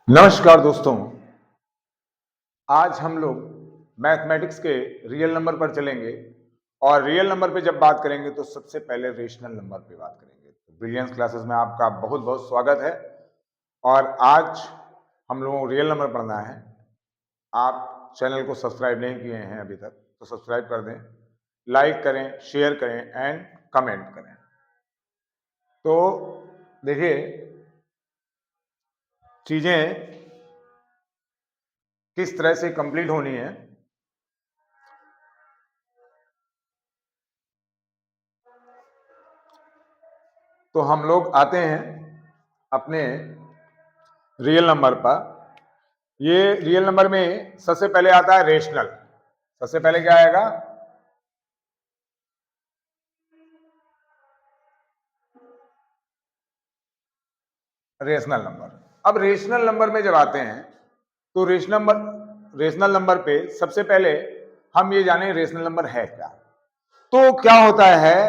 नमस्कार दोस्तों। आज हम लोग मैथमेटिक्स के रियल नंबर पर चलेंगे और रियल नंबर पे जब बात करेंगे तो सबसे पहले रेशनल नंबर पे बात करेंगे। तो ब्रिलियंस क्लासेस में आपका बहुत बहुत स्वागत है और आज हम लोगों को रियल नंबर पढ़ना है। आप चैनल को सब्सक्राइब नहीं किए हैं अभी तक तो सब्सक्राइब कर दें, लाइक करें, शेयर करें एंड कमेंट करें। तो देखिए, चीजें किस तरह से कंप्लीट होनी है। तो हम लोग आते हैं अपने रियल नंबर पर। ये रियल नंबर में सबसे पहले आता है रेशनल। सबसे पहले क्या आएगा? Rational number. अब रेशनल नंबर में जब आते हैं तो रेशनल नंबर पे सबसे पहले हम ये जाने रेशनल नंबर है क्या। तो क्या होता है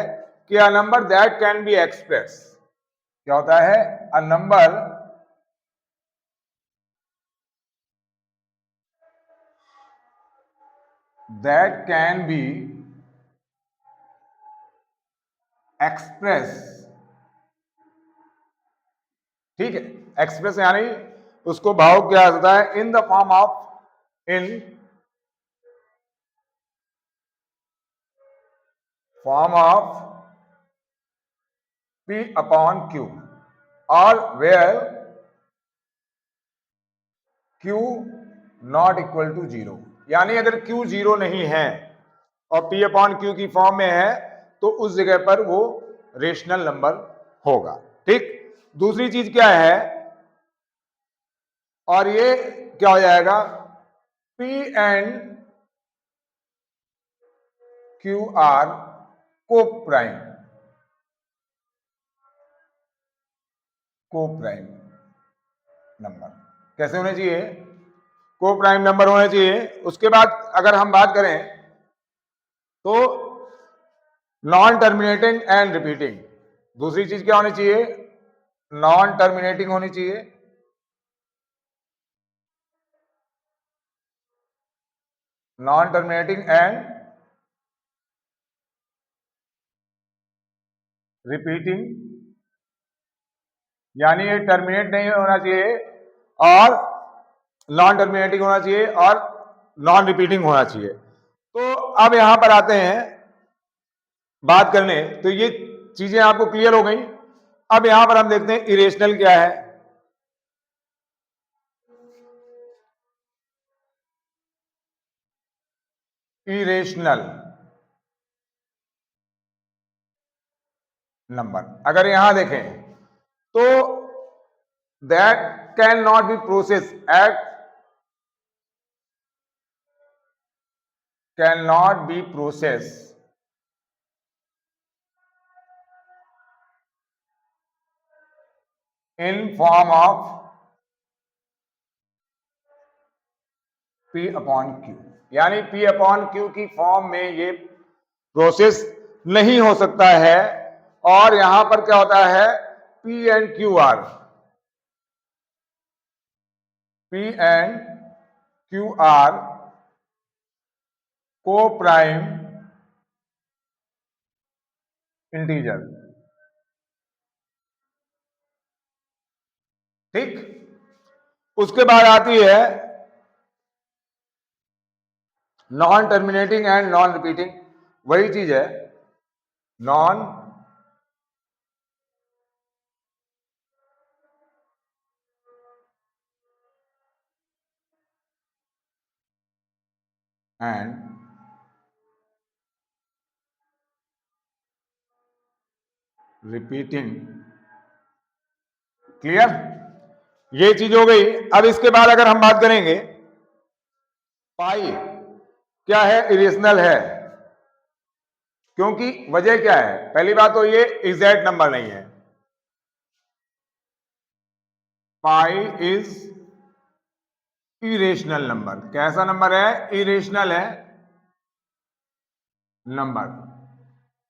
कि a number that can be express, क्या होता है? A number that can be express, ठीक है। एक्सप्रेस यानी उसको भाव किया जाता है in the form of in form of P upon Q और where Q not equal to zero. यानी अगर Q जीरो नहीं है और P अपॉन Q की फॉर्म में है तो उस जगह पर वो रेशनल नंबर होगा। ठीक। दूसरी चीज क्या है, और ये क्या हो जाएगा? P एंड Q आर को प्राइम नंबर कैसे होने चाहिए? को प्राइम नंबर होने चाहिए। उसके बाद अगर हम बात करें तो नॉन टर्मिनेटिंग एंड रिपीटिंग। दूसरी चीज क्या होनी चाहिए? नॉन टर्मिनेटिंग होनी चाहिए। नॉन टर्मिनेटिंग एंड रिपीटिंग, यानी ये टर्मिनेट नहीं होना चाहिए और नॉन टर्मिनेटिंग होना चाहिए और नॉन रिपीटिंग होना चाहिए। तो अब यहां पर आते हैं बात करने, तो ये चीजें आपको क्लियर हो गई। अब यहां पर हम देखते हैं इरेशनल क्या है। इरेशनल नंबर अगर यहां देखें तो that can not be process at can not be process in form of P upon Q। यानी P अपॉन Q की फॉर्म में ये प्रोसेस नहीं हो सकता है। और यहां पर क्या होता है? P and Q are, P and Q are coprime integer. ठीक। उसके बाद आती है non terminating and non repeating. वही चीज है, नॉन एंड रिपीटिंग। क्लियर? ये चीज हो गई। अब इसके बाद अगर हम बात करेंगे, पाई क्या है? इरेशनल है। क्योंकि वजह क्या है? पहली बात तो ये एग्जैक्ट नंबर नहीं है। Pi is irrational number. कैसा नंबर है? इरेशनल है नंबर।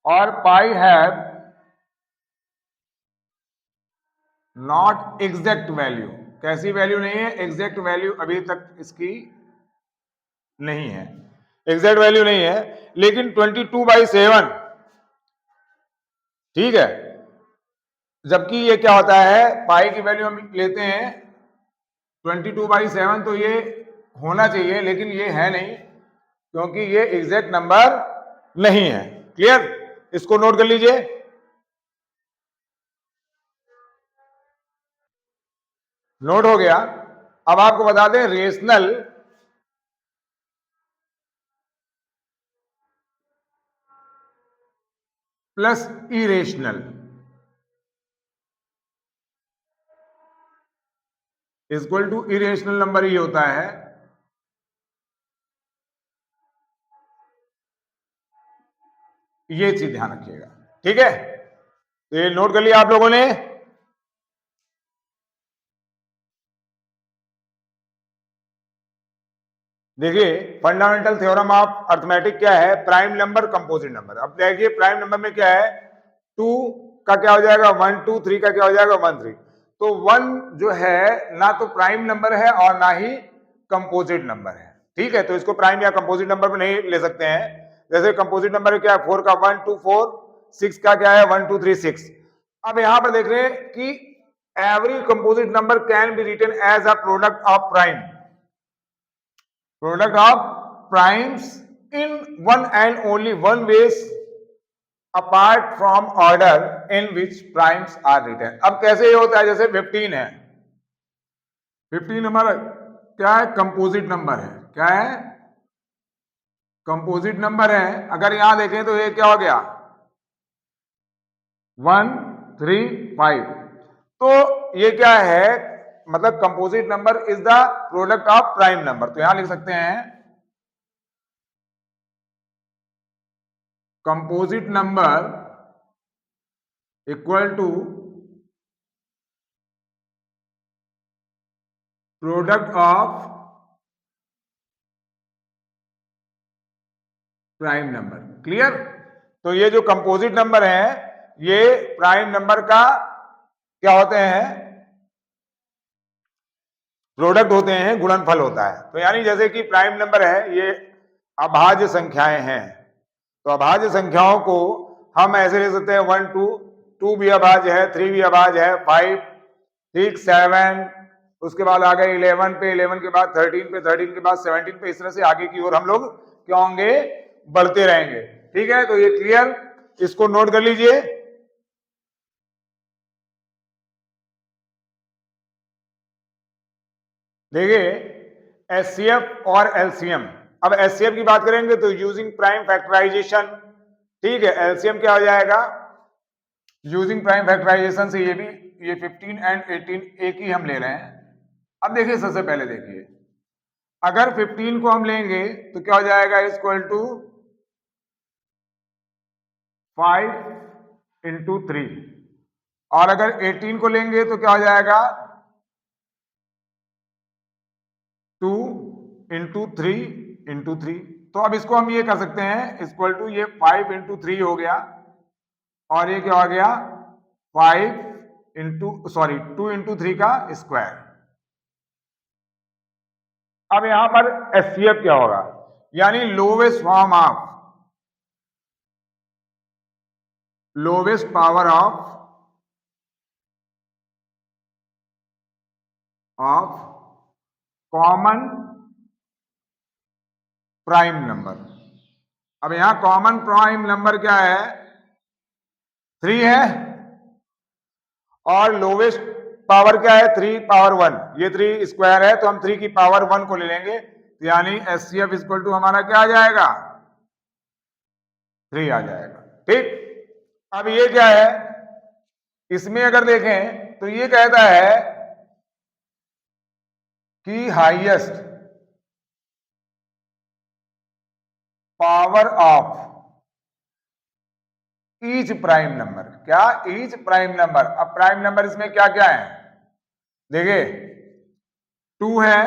और पाई हैव नॉट एग्जैक्ट वैल्यू। कैसी वैल्यू नहीं है? एग्जैक्ट वैल्यू अभी तक इसकी नहीं है, एग्जैक्ट वैल्यू नहीं है, लेकिन 22/7 ठीक है। जबकि ये क्या होता है, पाई की वैल्यू हम लेते हैं 22/7, तो ये होना चाहिए, लेकिन ये है नहीं क्योंकि ये एग्जैक्ट नंबर नहीं है। क्लियर? इसको नोट कर लीजिए। नोट हो गया। अब आपको बता दें, rational plus irrational equal to irrational number ही होता है। ये चीज ध्यान रखिएगा, ठीक है? तो ये नोट कर लिया आप लोगों ने। देखिए, फंडामेंटल थ्योरम ऑफ अर्थमेटिक क्या है? Prime number, composite number. अब देखिए, प्राइम नंबर में क्या है? 2 का क्या हो जाएगा? 1 2, 3 का क्या हो जाएगा? 1 3। तो 1 जो है ना तो प्राइम नंबर है और ना ही कंपोजिट नंबर है, ठीक है? तो इसको प्राइम या कंपोजिट नंबर में नहीं ले सकते हैं। जैसे कंपोजिट नंबर क्या है? 4 का 1 2 4, 6 का क्या है? 1 2 3 6। अब यहां पर देख रहे हैं कि every composite number can be written as a product of prime, product of primes in one and only one ways apart from order in which primes are written। अब कैसे ये होता है? जैसे 15 है, 15 हमारा क्या है? कंपोजिट नंबर है। क्या है? कंपोजिट नंबर है। अगर यहां देखें तो ये क्या हो गया? 1 3 5। तो ये क्या है? मतलब composite number is the product of prime number. तो यहां लिख सकते हैं composite number equal to product of prime number. Clear? तो ये जो कंपोजिट नंबर है ये प्राइम नंबर का क्या होते हैं? प्रोडक्ट होते हैं, गुणनफल होता है। तो यानी जैसे कि प्राइम नंबर है, ये अभाज्य संख्याएं हैं। तो अभाज्य संख्याओं को हम ऐसे ले सकते हैं 1 2, 2 भी अभाज्य है, 3 भी अभाज्य है, 5 6 7, उसके बाद आ गए 11 पे, 11 के बाद 13 पे, 13 के बाद 17 पे। इस तरह से आगे की ओर हम लोग क्या होंगे? बढ़ते रहेंगे। ठीक है? तो ये क्लियर, इसको नोट कर लीजिए। देखिए, एचसीएफ और एलसीएम। अब एचसीएफ की बात करेंगे तो यूजिंग प्राइम फैक्टराइजेशन, ठीक है? एलसीएम क्या हो जाएगा? यूजिंग प्राइम फैक्टराइजेशन से ये 15 एंड 18 एक ही हम ले रहे हैं। अब देखिए, सबसे पहले देखिए, अगर 15 को हम लेंगे तो क्या हो जाएगा? Equal to 5 into 3। और अगर 18 को लेंगे तो क्या हो जाएगा? 2 इंटू 3 इंटू 3। तो अब इसको हम ये कर सकते हैं, इक्वल टू ये 5 इंटू 3 हो गया, और ये क्या हो गया? 2 इंटू 3 का स्क्वायर। अब यहां पर एचसीएफ क्या होगा? यानी lowest form of, lowest power of common prime number. अब यहां कॉमन प्राइम नंबर क्या है? 3 है, और लोवेस्ट पावर क्या है? 3 पावर 1। ये 3 स्क्वायर है, तो हम 3 की पावर 1 को ले लेंगे, तो यानी एचसीएफ इक्वल टू हमारा क्या आ जाएगा? 3 आ जाएगा। ठीक? अब ये क्या है? इसमें अगर देखें तो ये कहता है कि highest power of each prime number. क्या? Each prime number. अब प्राइम नंबर इसमें क्या क्या है? देखिए, 2 है,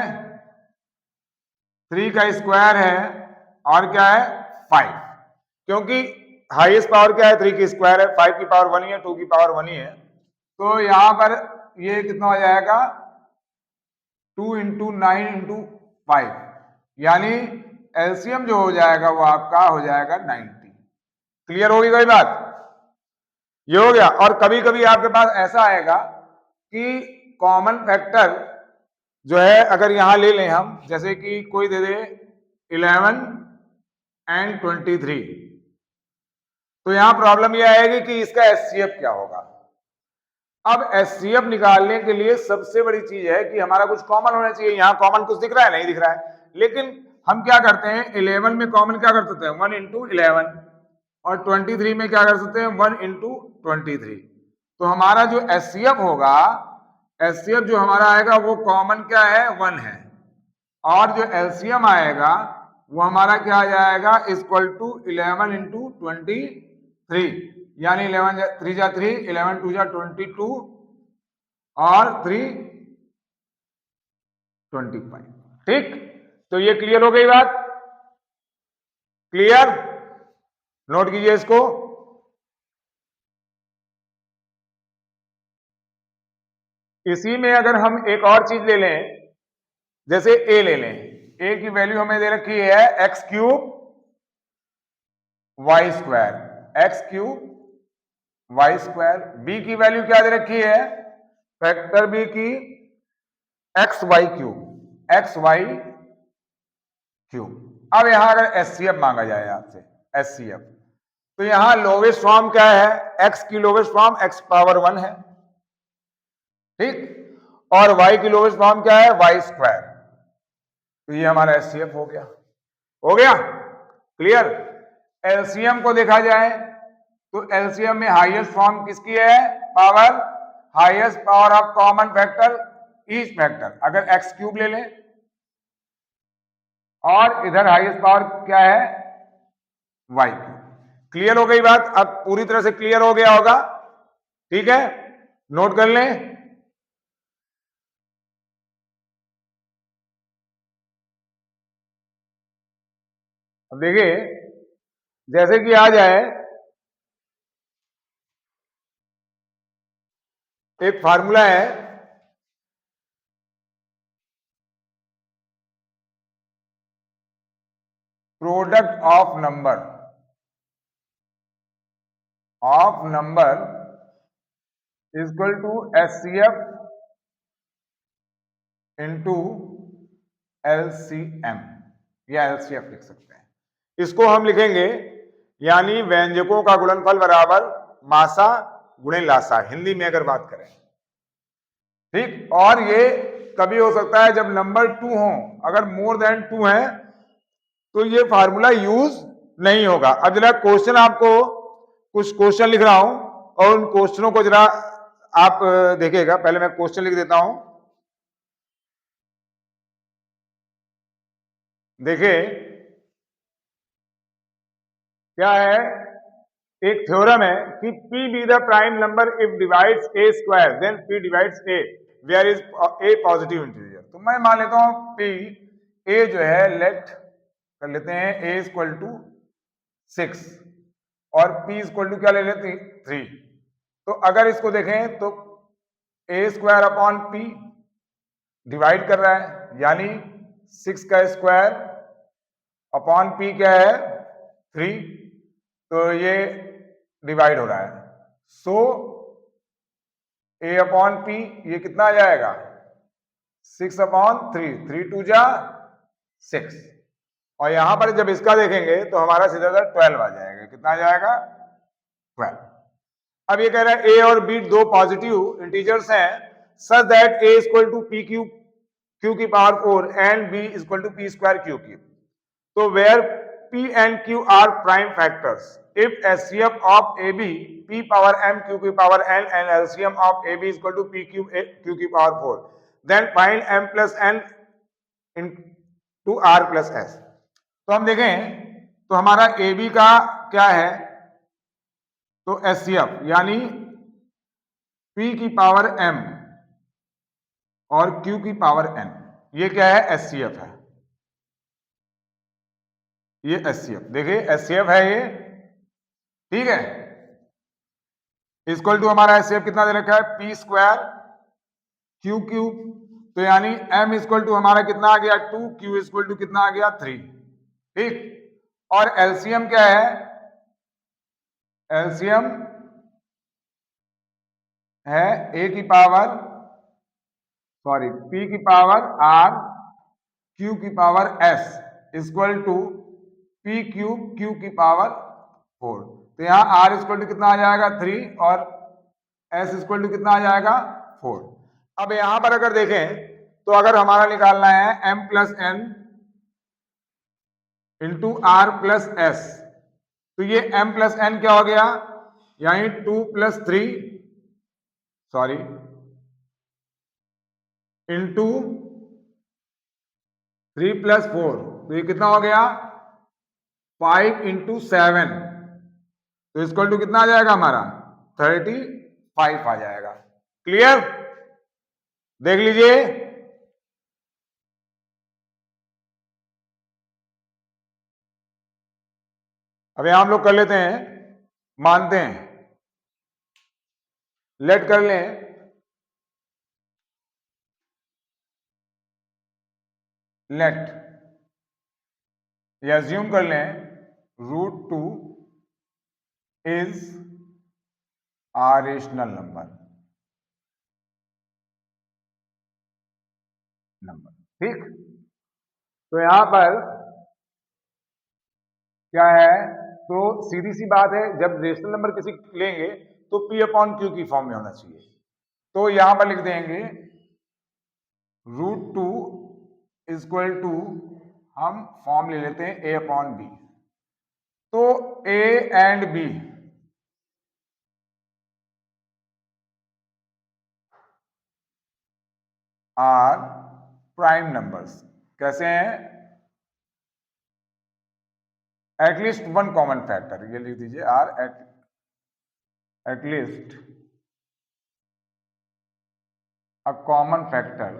3 का स्क्वायर है, और क्या है? 5। क्योंकि हाईएस्ट पावर क्या है? 3 की स्क्वायर है, 5 की पावर 1 ही है, 2 की पावर 1 ही है। तो यहां पर ये कितना हो जाएगा? 2 इंटू 9 इंटू 5, यानी एलसीएम जो हो जाएगा वो आपका हो जाएगा 90। क्लियर होगी कोई बात? ये हो गया। और कभी कभी आपके पास ऐसा आएगा कि कॉमन फैक्टर जो है अगर यहां ले लें हम, जैसे कि कोई दे दे 11 एंड 23, तो यहां प्रॉब्लम ये आएगी कि इसका एचसीएफ क्या होगा। अब एचसीएफ निकालने के लिए सबसे बड़ी चीज है कि हमारा कुछ कॉमन होना चाहिए। यहां कॉमन कुछ दिख रहा है? नहीं दिख रहा है। लेकिन हम क्या करते हैं, 11 में कॉमन क्या कर सकते हैं, 1 इंटू 11, और 23 में क्या कर सकते हैं, 1 इंटू 23। तो हमारा जो एचसीएफ होगा, एचसीएफ जो हमारा आएगा वो कॉमन क्या है, 1 है, और जो एलसीएम आएगा वो हमारा क्या आ जाएगा, इक्वल टू 11 इंटू 23, यानी 11 3 जा 3, 11 2 जा 22, और 3 25। ठीक, तो ये क्लियर हो गई बात? क्लियर? नोट कीजिए इसको। इसी में अगर हम एक और चीज ले लें, जैसे ए ले लें, ए की वैल्यू हमें दे रखी है X cube Y square, X cube Y square. B की वैल्यू क्या दे रखी है, फैक्टर बी की X Y cube, X Y cube. अब यहां अगर एचसीएफ मांगा जाए आपसे, एचसीएफ, तो यहां लोवेस्ट फॉर्म क्या है, एक्स की लोवेस्ट फॉर्म एक्स पावर 1 है, ठीक, और वाई की लोवेस्ट फॉर्म क्या है, वाई स्क्वायर। तो ये हमारा एचसीएफ हो गया। हो गया क्लियर? एलसीएम को देखा जाए तो एलसीएम में हाईएस्ट फॉर्म किसकी है, power, highest power of common factor each factor, अगर एक्स क्यूब ले लें, और इधर हाईएस्ट पावर क्या है, वाई क्यूब। क्लियर हो गई बात? अब पूरी तरह से क्लियर हो गया होगा, ठीक है, नोट कर लें। अब देखिए, जैसे कि आ जाए, एक फार्मूला है, product of number equal to HCF into LCM, या एलसीएफ लिख सकते हैं। इसको हम लिखेंगे यानी व्यंजकों का गुणनफल बराबर मासा गुणे लासा, हिंदी में अगर बात करें, ठीक। और ये कभी हो सकता है जब नंबर 2 हो, अगर मोर देन 2 है तो ये फार्मूला यूज नहीं होगा। अब जरा क्वेश्चन, आपको कुछ क्वेश्चन लिख रहा हूं और उन क्वेश्चनों को जरा आप देखिएगा। पहले मैं क्वेश्चन लिख देता हूं, देखिए क्या है, एक थ्योरम है कि P be the prime number if divides A square then P divides A where is A positive integer. तो मैं मान लेता हूं P, ए जो है लेट कर लेते हैं ए इक्वल टू 6 और P इक्वल टू क्या ले लेते हैं 3। तो अगर इसको देखें तो ए स्क्वायर अपॉन P डिवाइड कर रहा है, यानी 6 का स्क्वायर अपॉन P क्या है 3, तो ये डिवाइड हो रहा है। सो ए अपॉन पी ये कितना आ जाएगा, 6 अपॉन 3, 3 2 जा 6, और यहां पर जब इसका देखेंगे तो हमारा सीधा 12 आ जाएगा। कितना आ जाएगा, 12। अब ये कह रहा है ए और बी दो पॉजिटिव इंटीजर्स हैं such that a equal to p q q की power 4 and b equal to p square q cube. तो where P and Q are prime factors. If HCF of AB P power m Q की power n and LCM of AB is equal to P cube Q की power 4, then find m plus n into R plus S. तो हम देखें तो हमारा AB का क्या है, तो HCF यानी P की पावर m और Q की पावर n, ये क्या है, HCF है। ये एचसीएफ, देखिए एचसीएफ है ये, ठीक है। इक्वल टू हमारा एचसीएफ कितना दे रखा है, पी स्क्वायर क्यू क्यूब तो यानी m इक्वल टू हमारा कितना आ गया 2, q इक्वल टू कितना आ गया 3। ठीक, और एलसीएम क्या है? एलसीएम है a की पावर सॉरी p की पावर r q की power s equal to p cube q की पावर 4। तो यहाँ r इक्वल टू कितना आ जाएगा 3 और s इक्वल टू कितना आ जाएगा 4। अब यहां पर अगर देखें तो अगर हमारा निकालना है m plus n into R plus S, तो ये m प्लस n क्या हो गया? यानी 2 प्लस 3 सॉरी इंटू 3 प्लस 4, तो ये कितना हो गया 5 इंटू 7, तो इक्वल टू कितना आ जाएगा हमारा 35 आ जाएगा। क्लियर? देख लीजिए, अब यहां हम लोग कर लेते हैं, मानते हैं, लेट कर लें लेट या अज्यूम कर लें √2 इज आ रेशनल नंबर। ठीक, तो यहां पर क्या है, तो सीधी सी बात है, जब रेशनल नंबर किसी लेंगे तो p अपॉन क्यू की फॉर्म में होना चाहिए। तो यहां पर लिख देंगे √2 इक्वल टू, हम फॉर्म ले लेते हैं a अपॉन बी। तो a and b are prime numbers. कैसे हैं? एटलीस्ट वन कॉमन फैक्टर, ये लिख दीजिए are at least a common factor.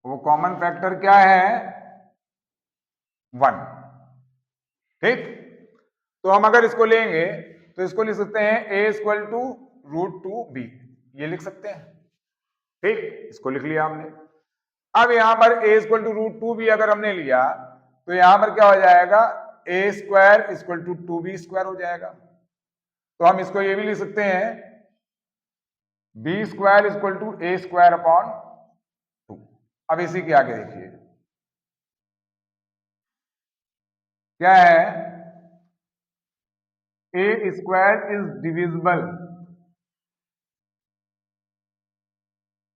वो कॉमन फैक्टर क्या है? 1। ठीक, तो हम अगर इसको लेंगे तो इसको लिख सकते हैं a इक्वल टू √2b, ये लिख सकते हैं। ठीक, इसको लिख लिया हमने। अब यहां पर a इक्वल टू √2b अगर हमने लिया तो यहां पर क्या हो जाएगा, a square equal to 2b square हो जाएगा। तो हम इसको ये भी लिख सकते हैं b square equal to a square upon 2। अब इसी के आगे देखिए क्या है, a square is divisible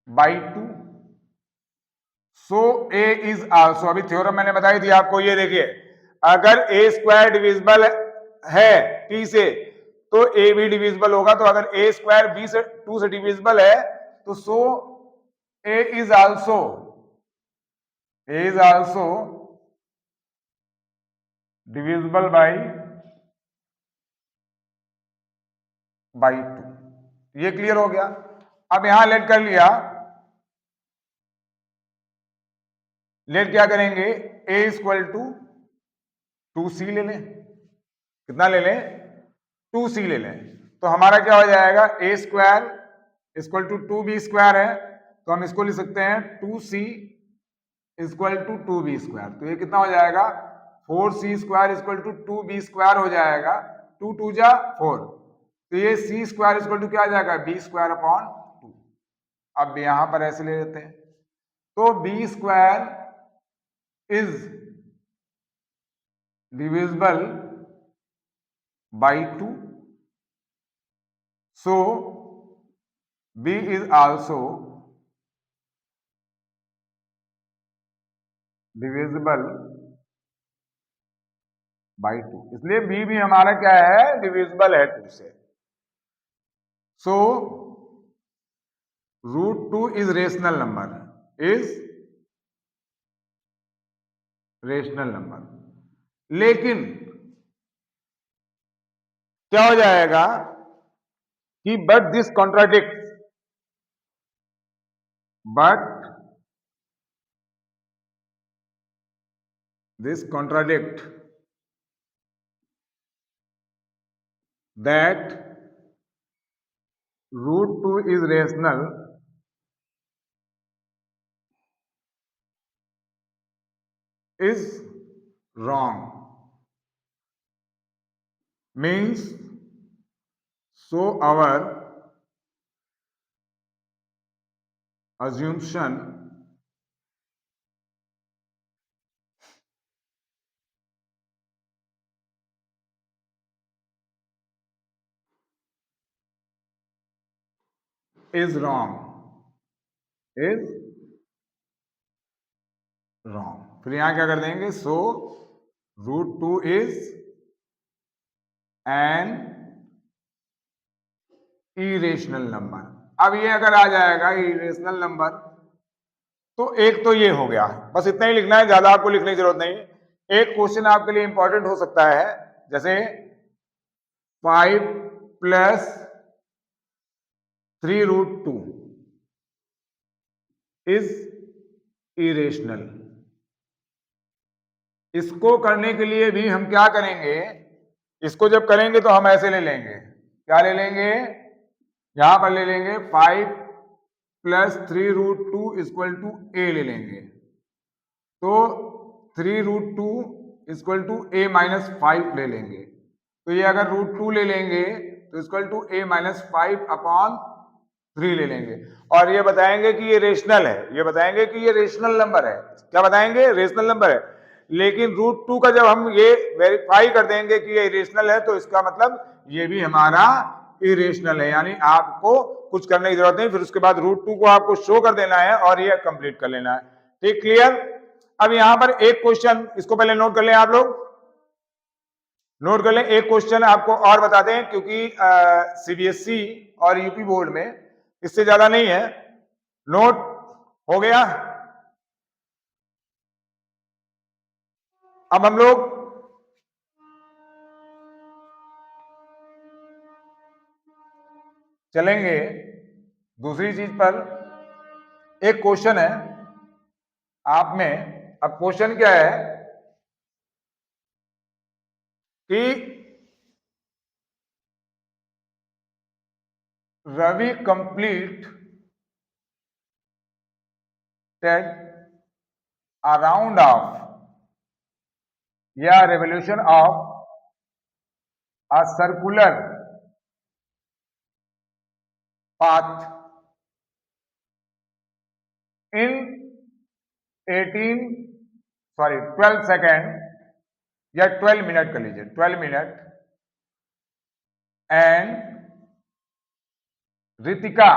by 2, so a is also. अभी थ्योरम मैंने बताई थी आपको, ये देखिए, अगर a स्क्वायर डिविजिबल है p से तो a भी डिविजिबल होगा। तो अगर a स्क्वायर b से 2 से डिविजिबल है तो सो a is also divisible by 2। ये क्लियर हो गया। अब यहां लेट कर लिया, लेट क्या करेंगे, a इक्वल टू 2c ले लें। कितना ले लें? 2c ले लें। तो हमारा क्या हो जाएगा, a square equal to 2b square है, तो हम इसको लिख सकते हैं 2c equal to 2b square. तो ये कितना हो जाएगा 4c square equal to 2b square हो जाएगा। 2 2 जा 4, तो ये c स्क्वायर इक्वल टू क्या आ जाएगा b स्क्वायर अपॉन 2। अब यहां पर ऐसे ले लेते हैं, तो b square is divisible by 2, so b is also divisible by 2, इसलिए b भी हमारा क्या है, डिविजिबल है 2 से। so √2 इज रेशनल नंबर, लेकिन क्या हो जाएगा कि but this contradict that root 2 is rational is wrong means so our assumption is wrong। फिर यहां क्या कर देंगे, so root 2 is an irrational number. अब ये अगर आ जाएगा इरेशनल नंबर तो एक तो ये हो गया, बस इतना ही लिखना है, ज्यादा आपको लिखने की जरूरत नहीं। एक क्वेश्चन आपके लिए इंपॉर्टेंट हो सकता है, जैसे 5 + 3√2 इज इरेशनल। इसको करने के लिए भी हम क्या करेंगे, इसको जब करेंगे तो हम ऐसे ले लेंगे, क्या ले लेंगे, यहां पर ले लेंगे 5 + 3√2 = a ले लेंगे। तो 3√2 = a-5 ले लेंगे। तो ये अगर √2 ले लेंगे तो a-5/3 ले लेंगे और ये बताएंगे कि ये रेशनल है, ये बताएंगे कि ये रेशनल नंबर है। क्या बताएंगे, रेशनल नंबर है। लेकिन √2 का जब हम ये वेरीफाई कर देंगे कि ये इरेशनल है तो इसका मतलब ये भी हमारा इरेशनल है, यानी आपको कुछ करने की जरूरत नहीं, फिर उसके बाद √2 को आपको शो कर देना है और ये कंप्लीट कर लेना है। ठीक, क्लियर। अब यहां पर एक क्वेश्चन, इसको पहले नोट कर लें, आप लोग नोट कर लें। एक क्वेश्चन आपको और बताते हैं, क्योंकि सीबीएसई और यूपी बोर्ड में इससे ज्यादा नहीं है। नोट हो गया। अब हम लोग चलेंगे दूसरी चीज पर। एक क्वेश्चन है आप में, अब क्वेश्चन क्या है कि Ravi completed a round of या revolution of a circular path in 12 second या 12 मिनट कर लीजिए, 12 minute, and Ritika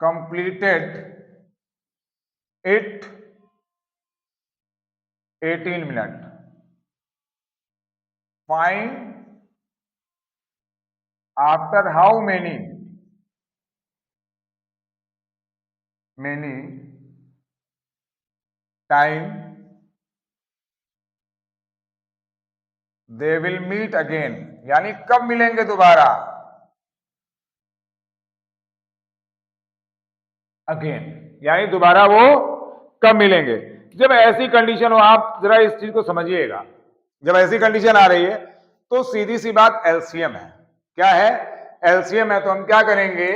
completed it 18 minute. Find after how many time they will meet again, यानी कब मिलेंगे दोबारा, अगेन यानी दोबारा वो कब मिलेंगे। जब ऐसी कंडीशन हो, आप जरा इस चीज को समझिएगा, जब ऐसी कंडीशन आ रही है तो सीधी सी बात एलसीएम है। क्या है, एलसीएम है। तो हम क्या करेंगे,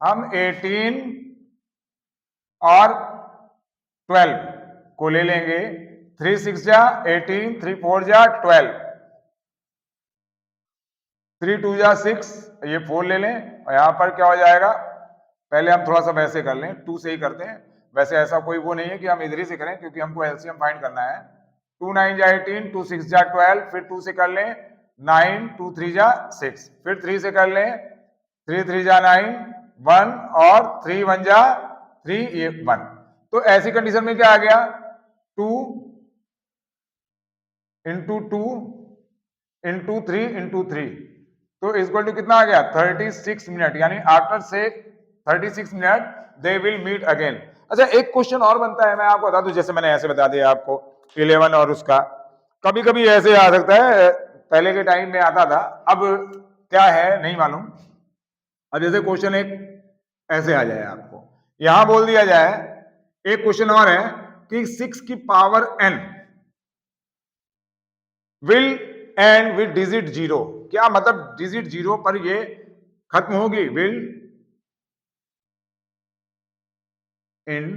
हम 18 और 12 को ले लेंगे। 3 6 जा 18, 3 4 जा 12, 3 2 जा 6, ये 4 ले लें और यहां पर क्या हो जाएगा, पहले हम थोड़ा सा वैसे कर लें, 2 से ही करते हैं। वैसे ऐसा कोई वो नहीं है कि हम इधर ही से करें, क्योंकि हमको एलसीएम फाइंड करना है। 2 9 जा 18, 2 6 जा 12, फिर 2 से कर लें 9, 2 3 जा 6, फिर 3 से कर लें 3 3 जा 9, 1 और 3 1 जा 3, ये 1। तो ऐसी कंडीशन में क्या आ गया, 2 इंटू 2 इंटू 3 इंटू 3, तो इक्वल टू कितना आ गया, 36 मिनट, यानी आफ्टर से 36 minute they will meet again. अच्छा, एक क्वेश्चन और बनता है, मैं आपको बता दूं, जैसे मैंने ऐसे बता दिया आपको 11 और उसका, कभी कभी ऐसे आ सकता है, पहले के टाइम में आता था, अब क्या है नहीं मालूम। अब जैसे क्वेश्चन एक ऐसे आ जाए, आपको यहां बोल दिया जाए, एक क्वेश्चन और है कि 6 की power n will end with digit zero. क्या मतलब डिजिट जीरो पर ये खत्म होगी, will end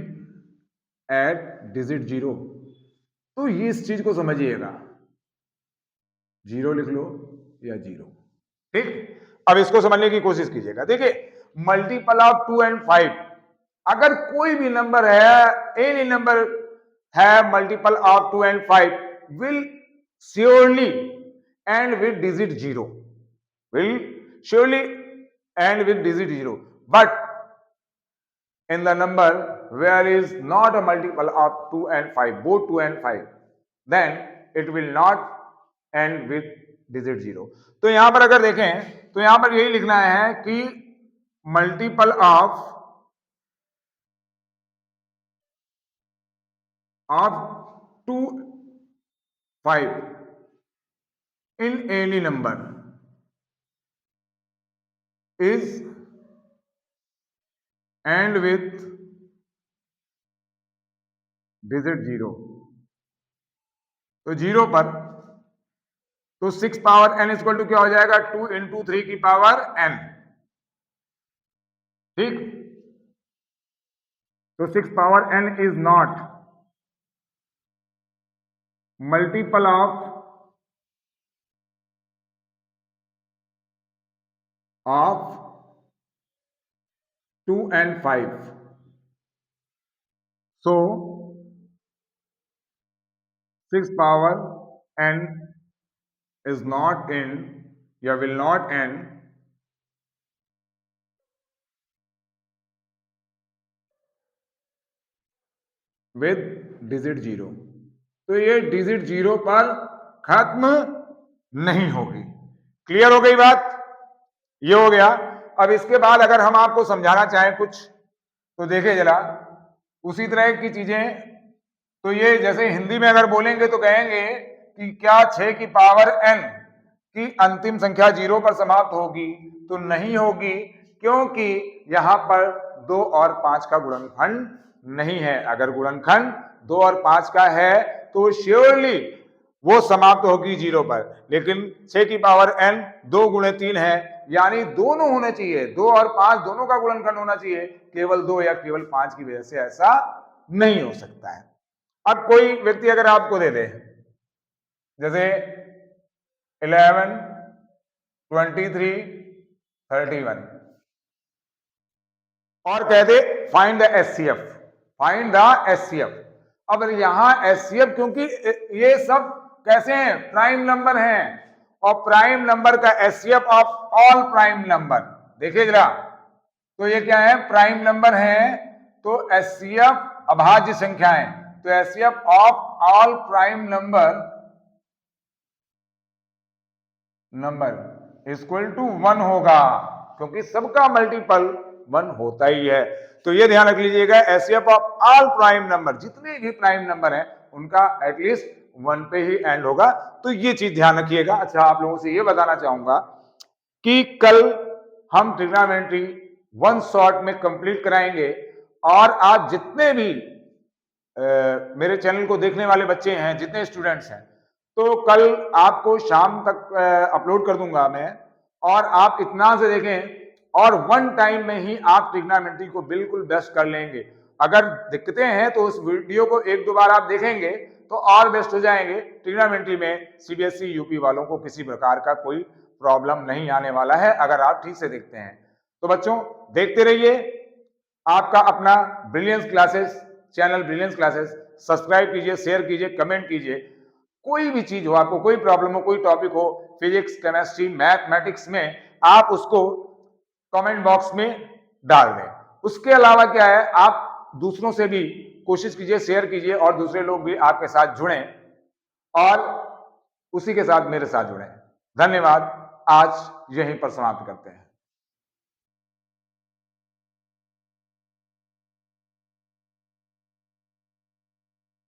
at digit zero. तो ये इस चीज को समझिएगा, जीरो लिख लो या जीरो, ठीक। अब इसको समझने की कोशिश कीजिएगा। देखिए मल्टीपल ऑफ 2 एंड 5, अगर कोई भी नंबर है, एनी नंबर है multiple of 2 and 5 will surely and with digit zero, will surely and with digit zero, but in the number where is not a multiple of 2 and 5, both 2 and 5, then it will not end with digit 0। तो यहां पर अगर देखें तो यहां पर यही लिखना है कि multiple of 2 5 in any number is and with digit zero. तो जीरो पर तो 6 पावर n इक्वल टू क्या हो जाएगा, 2 इंटू 3 की पावर n, ठीक। तो 6 power n is not multiple of 2 and 5, so 6 power n is not in या will not end with digit zero. तो ये डिजिट जीरो पर खत्म नहीं होगी। क्लियर हो गई बात, ये हो गया। अब इसके बाद अगर हम आपको समझाना चाहें कुछ तो देखिए जरा उसी तरह की चीजें। तो ये जैसे हिंदी में अगर बोलेंगे तो कहेंगे कि क्या 6 की पावर n की अंतिम संख्या जीरो पर समाप्त होगी, तो नहीं होगी, क्योंकि यहां पर 2 और 5 का गुणनखंड नहीं है। अगर गुणनखंड 2 और 5 का है तो श्योरली वो समाप्त होगी जीरो पर। लेकिन 6 की पावर n 2 गुणे 3 है, यानी दोनों होने चाहिए, 2 और 5 दोनों का गुणनखंड होना चाहिए, केवल 2 या केवल 5 की वजह से ऐसा नहीं हो सकता है। अब कोई व्यक्ति अगर आपको दे दे जैसे 11 23 31 और कह they find the HCF, find the HCF. अब यहां एचसीएफ, क्योंकि ये सब कैसे हैं, प्राइम नंबर हैं, और प्राइम नंबर का HCF of all prime number, देखिए जरा, तो ये क्या है, प्राइम नंबर है, तो एचसीएफ अभाज्य संख्याएं, तो HCF of all prime number equal to 1 होगा, क्योंकि सबका मल्टीपल 1 होता ही है। तो ये ध्यान रख लीजिएगा, HCF of all prime number, जितने भी प्राइम नंबर हैं उनका एटलीस्ट 1 पे ही एंड होगा। तो ये चीज ध्यान रखिएगा। अच्छा, आप लोगों से ये बताना चाहूंगा कि कल हम ट्रिग्नोमेट्री 1 शॉट में कंप्लीट कराएंगे, और आप जितने भी मेरे चैनल को देखने वाले बच्चे हैं, जितने स्टूडेंट्स हैं, तो कल आपको शाम तक अपलोड कर दूंगा मैं, और आप इत्मीनान से देखें और 1 टाइम में ही आप ट्रिग्नोमेट्री को बिल्कुल बेस्ट कर लेंगे। अगर दिक्कतें हैं तो उस वीडियो को 1-2 बार आप देखेंगे तो और बेस्ट हो जाएंगे। ट्रिग्नोमेट्री में सीबीएसई यूपी वालों को किसी प्रकार का कोई प्रॉब्लम नहीं आने वाला है, अगर आप ठीक से देखते हैं। तो बच्चों देखते रहिए आपका अपना brilliance classes channel, brilliance classes, subscribe कीजिए, शेयर कीजिए, कमेंट कीजिए। कोई भी चीज हो, आपको कोई प्रॉब्लम हो, कोई टॉपिक हो, फिजिक्स, केमिस्ट्री, मैथमेटिक्स में, आप उसको कमेंट बॉक्स में डाल दें। उसके अलावा क्या है, आप दूसरों से भी कोशिश कीजिए, शेयर कीजिए, और दूसरे लोग भी आपके साथ जुड़ें और उसी के साथ मेरे साथ जुड़ें। धन्यवाद, आज यहीं पर समाप्त करते हैं।